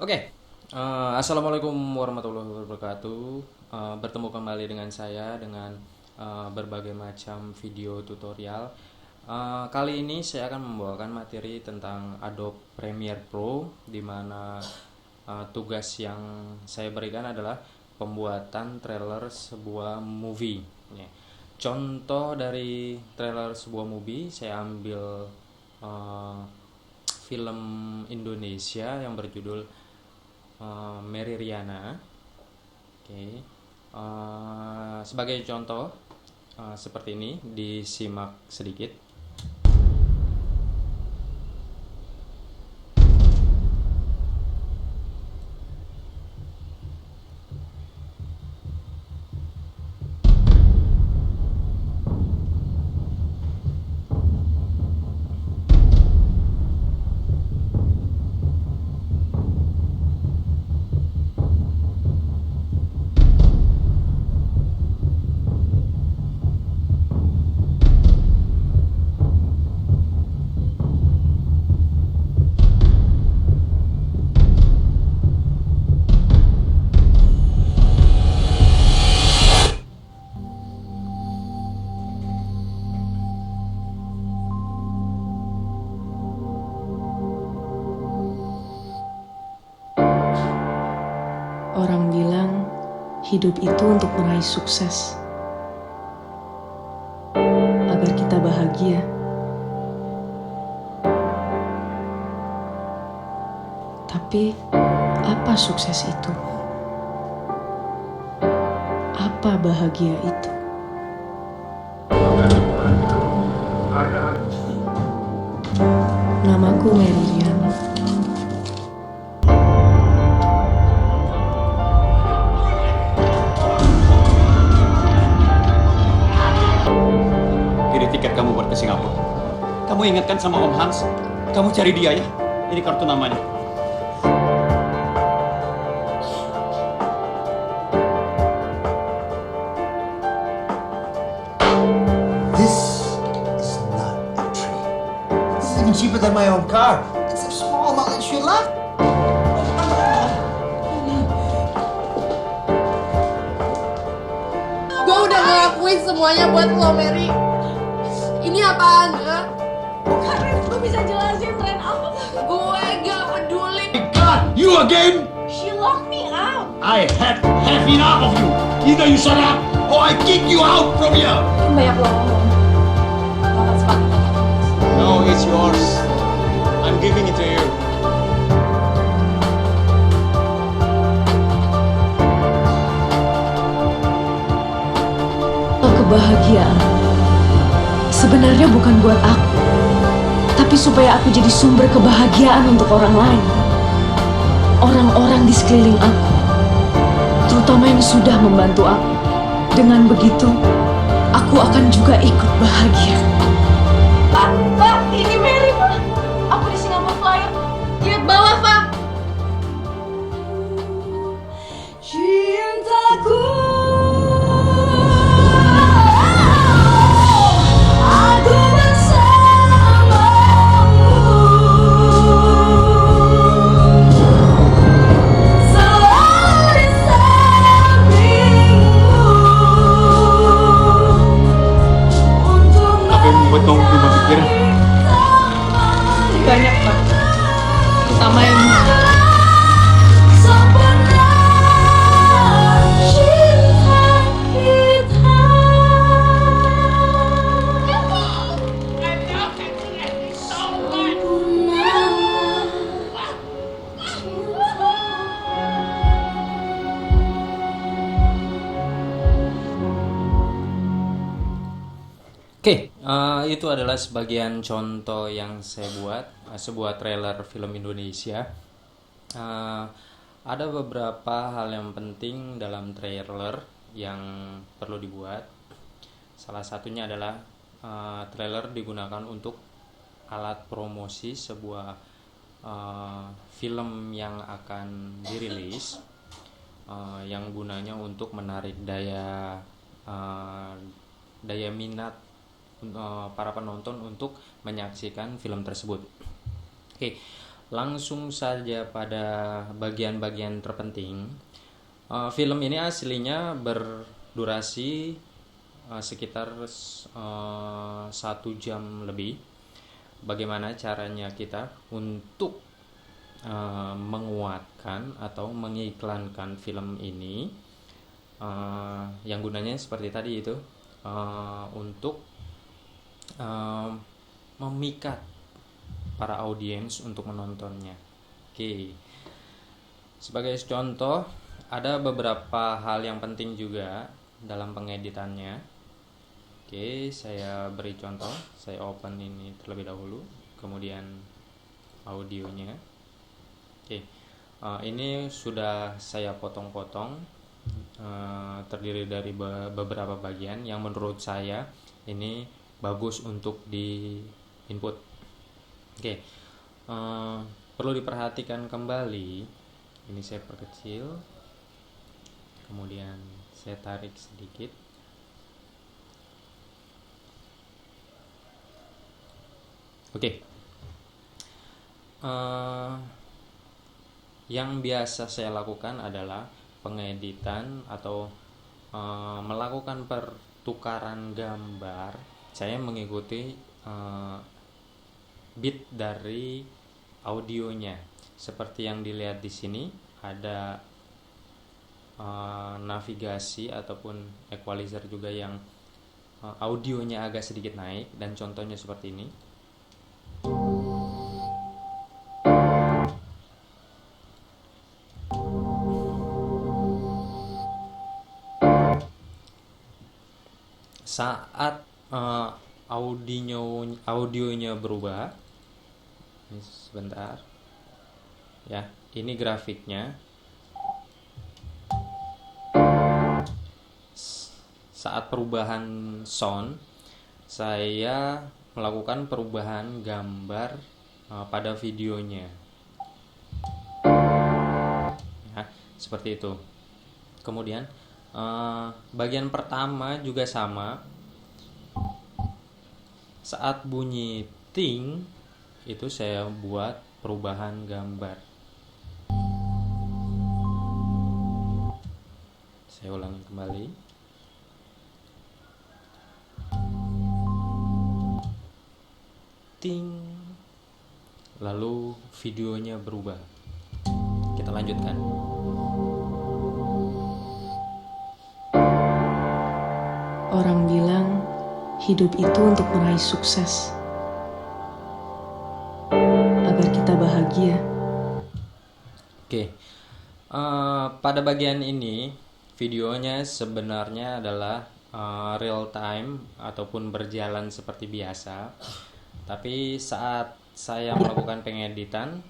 Oke, Assalamualaikum warahmatullahi wabarakatuh. Bertemu kembali dengan saya dengan berbagai macam video tutorial. Kali ini saya akan membawakan materi tentang Adobe Premiere Pro, di mana tugas yang saya berikan adalah pembuatan trailer sebuah movie. Ya. Contoh dari trailer sebuah movie saya ambil uh, film Indonesia yang berjudul Mary Riana. Oke. Sebagai contoh seperti ini, disimak sedikit. Orang bilang hidup itu untuk meraih sukses, agar kita bahagia. Tapi apa sukses itu? Apa bahagia itu? Namaku Mary Riana. Ini tiket kamu buat ke Singapura. Kamu ingatkan sama Om Hans? Kamu cari dia ya. Ini kartu namanya. This is not a tree. This is even cheaper than my own car. It's a small amount that you left. Gue udah ngelakuin semuanya buat lo, Mary. Ini apaan, ha? Karin, lo bisa jelasin tren apa? Gue gak peduli. God, you again? She locked me out. I have enough of you. Either you shut up or I kick you out from here. Banyak lo ngomong. Makan sepatu. No, it's yours. I'm giving it to you. Kebahagiaan sebenarnya bukan buat aku, tapi supaya aku jadi sumber kebahagiaan untuk orang lain. Orang-orang di sekeliling aku, terutama yang sudah membantu aku. Dengan begitu, aku akan juga ikut bahagia. Pak, ini Mary, Pak. Aku di Singapore Flyer. Lihat bawah, Pak. Cintaku. Aku bersamamu. Selalu di sampingmu. Untuk Apa yang membuat kamu berubah pikiran? Banyak, Pak. Terutama yang sempurna cinta kita. Oke, itu adalah sebagian contoh yang saya buat, sebuah trailer film Indonesia. Eh, ada beberapa hal yang penting dalam trailer yang perlu dibuat. Salah satunya adalah trailer digunakan untuk alat promosi sebuah film yang akan dirilis, yang gunanya untuk menarik daya minat para penonton untuk menyaksikan film tersebut. Oke, langsung saja pada bagian-bagian terpenting. Film ini aslinya berdurasi sekitar 1 jam lebih. Bagaimana caranya kita untuk menguatkan atau mengiklankan film ini, yang gunanya seperti tadi itu, untuk memikat para audiens untuk menontonnya. Oke. Sebagai contoh, ada beberapa hal yang penting juga dalam pengeditannya. Oke, saya beri contoh. Saya open ini terlebih dahulu, kemudian audionya. Oke. Ini sudah saya potong-potong, terdiri dari beberapa bagian yang menurut saya ini bagus untuk di input. Oke, perlu diperhatikan kembali. Ini saya perkecil, kemudian saya tarik sedikit. Oke, yang biasa saya lakukan adalah pengeditan atau melakukan pertukaran gambar. Saya mengikuti bit dari audionya. Seperti yang dilihat di sini, ada navigasi ataupun equalizer juga yang audionya agak sedikit naik, dan contohnya seperti ini. Saat audionya berubah, ini sebentar ya, ini grafiknya. Saat perubahan sound, saya melakukan perubahan gambar pada videonya ya, seperti itu. Kemudian bagian pertama juga sama. Saat bunyi ting, itu saya buat perubahan gambar. Saya ulangi kembali. Ting, lalu videonya berubah. Kita lanjutkan. Orang bilang hidup itu untuk meraih sukses, agar kita bahagia. Oke, pada bagian ini videonya sebenarnya adalah real time ataupun berjalan seperti biasa. Tapi saat saya melakukan pengeditan,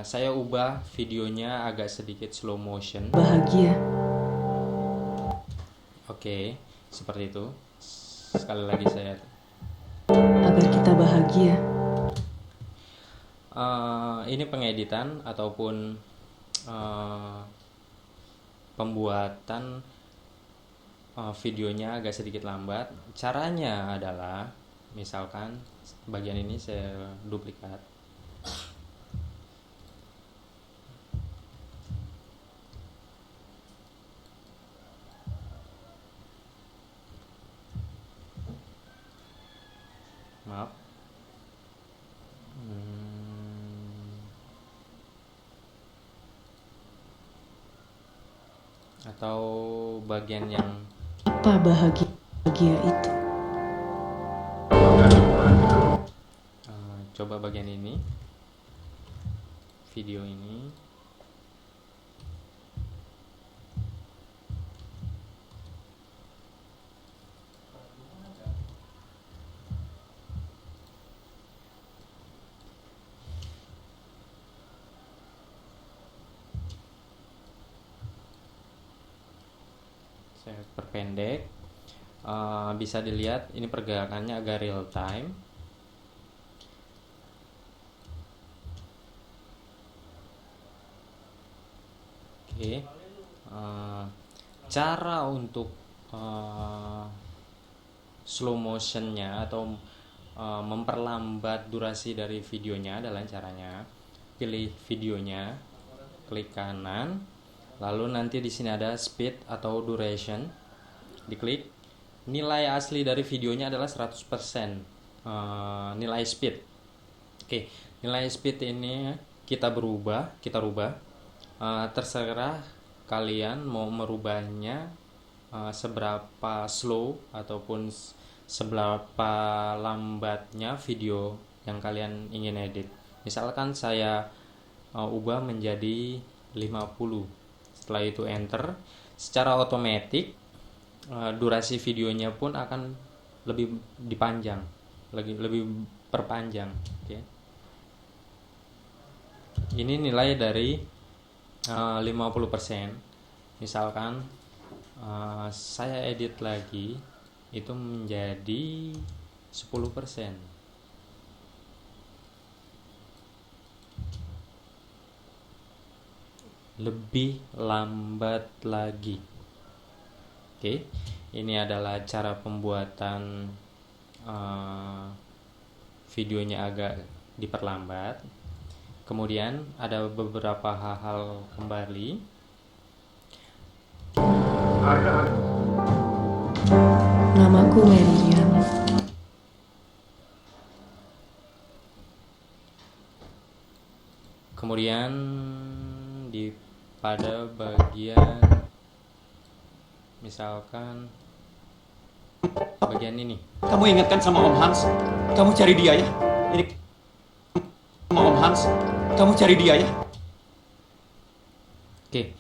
saya ubah videonya agak sedikit slow motion. Bahagia. Oke, seperti itu. Sekali lagi saya, agar kita bahagia. ini pengeditan ataupun pembuatan videonya agak sedikit lambat. Caranya adalah, misalkan bagian ini saya duplikat. Maaf. Atau bagian yang Apa bahagia itu? coba bagian ini, video ini. Saya perpendek. Bisa dilihat ini pergerakannya agak real time. Oke. Cara untuk slow motionnya atau memperlambat durasi dari videonya adalah caranya pilih videonya, klik kanan, lalu nanti di sini ada speed atau duration, diklik. Nilai asli dari videonya adalah 100% nilai speed. Oke, nilai speed ini kita rubah. Terserah kalian mau merubahnya seberapa slow ataupun seberapa lambatnya video yang kalian ingin edit. Misalkan saya ubah menjadi 50. Setelah itu enter, secara otomatis durasi videonya pun akan lebih dipanjang, lebih perpanjang. Oke. Ini nilai dari 50%. Misalkan saya edit lagi itu menjadi 10%. Lebih lambat lagi. Oke, ini adalah cara pembuatan videonya agak diperlambat. Kemudian ada beberapa hal-hal kembali. Namaku Meriam. Kemudian pada bagian misalkan bagian ini. Kamu ingatkan sama Om Hans? Kamu cari dia ya. Ini sama Om Hans. Kamu cari dia ya. Oke.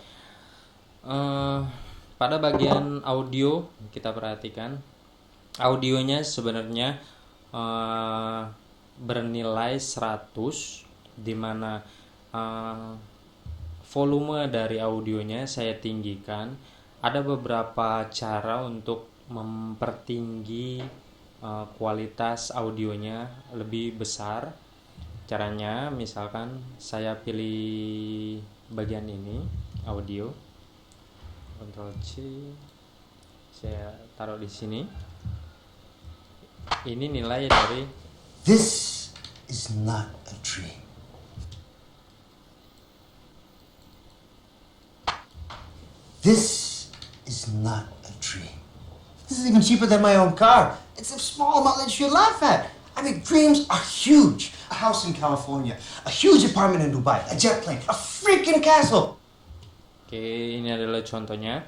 Pada bagian audio kita perhatikan. Audionya sebenarnya bernilai 100, di mana volume dari audionya saya tinggikan. Ada beberapa cara untuk mempertinggi kualitas audionya lebih besar. Caranya misalkan saya pilih bagian ini, audio, Ctrl C, saya taruh di sini. Ini nilai dari This is not a tree. This is not a tree. This is even cheaper than my own car. It's a small amount that you laugh at. I mean, dreams are huge. A house in California, a huge apartment in Dubai, a jet plane, a freaking castle. Oke, ini adalah contohnya.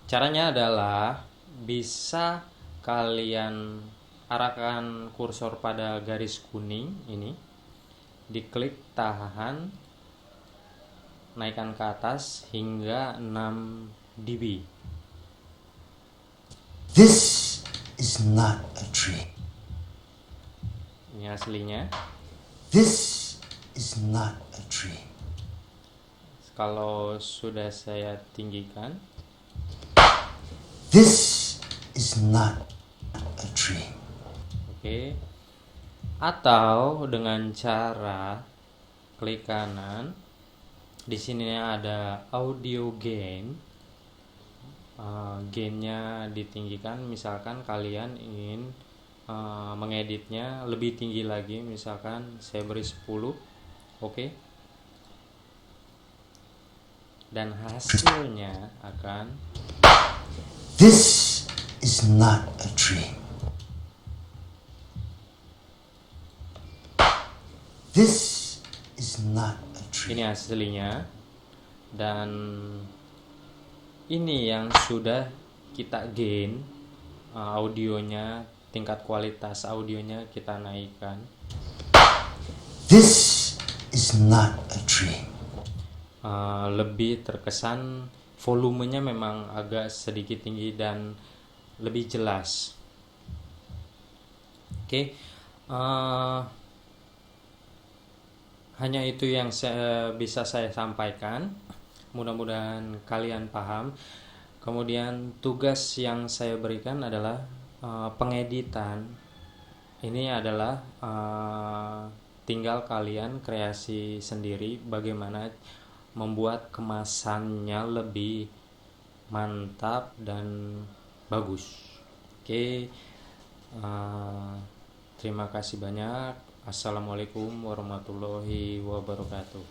Caranya adalah bisa kalian arahkan kursor pada garis kuning ini, diklik tahan, naikkan ke atas hingga 6 dB. This is not a tree. Ini aslinya. This is not a tree. Kalau sudah saya tinggikan, This is not a tree. oke. Atau dengan cara klik kanan, di sini ada audio gain. Gainnya ditinggikan. Misalkan kalian ingin mengeditnya lebih tinggi lagi, misalkan saya beri 10. Oke. Dan hasilnya akan This is not a tree. This is not a tree. ini aslinya, dan ini yang sudah kita gain audionya, tingkat kualitas audionya kita naikkan. This is not a tree. Lebih terkesan, volumenya memang agak sedikit tinggi dan lebih jelas. Oke. Hanya itu yang bisa saya sampaikan. Mudah-mudahan kalian paham. Kemudian tugas yang saya berikan adalah pengeditan. Ini adalah tinggal kalian kreasi sendiri bagaimana membuat kemasannya lebih mantap dan bagus. Oke, terima kasih banyak. Assalamualaikum warahmatullahi wabarakatuh.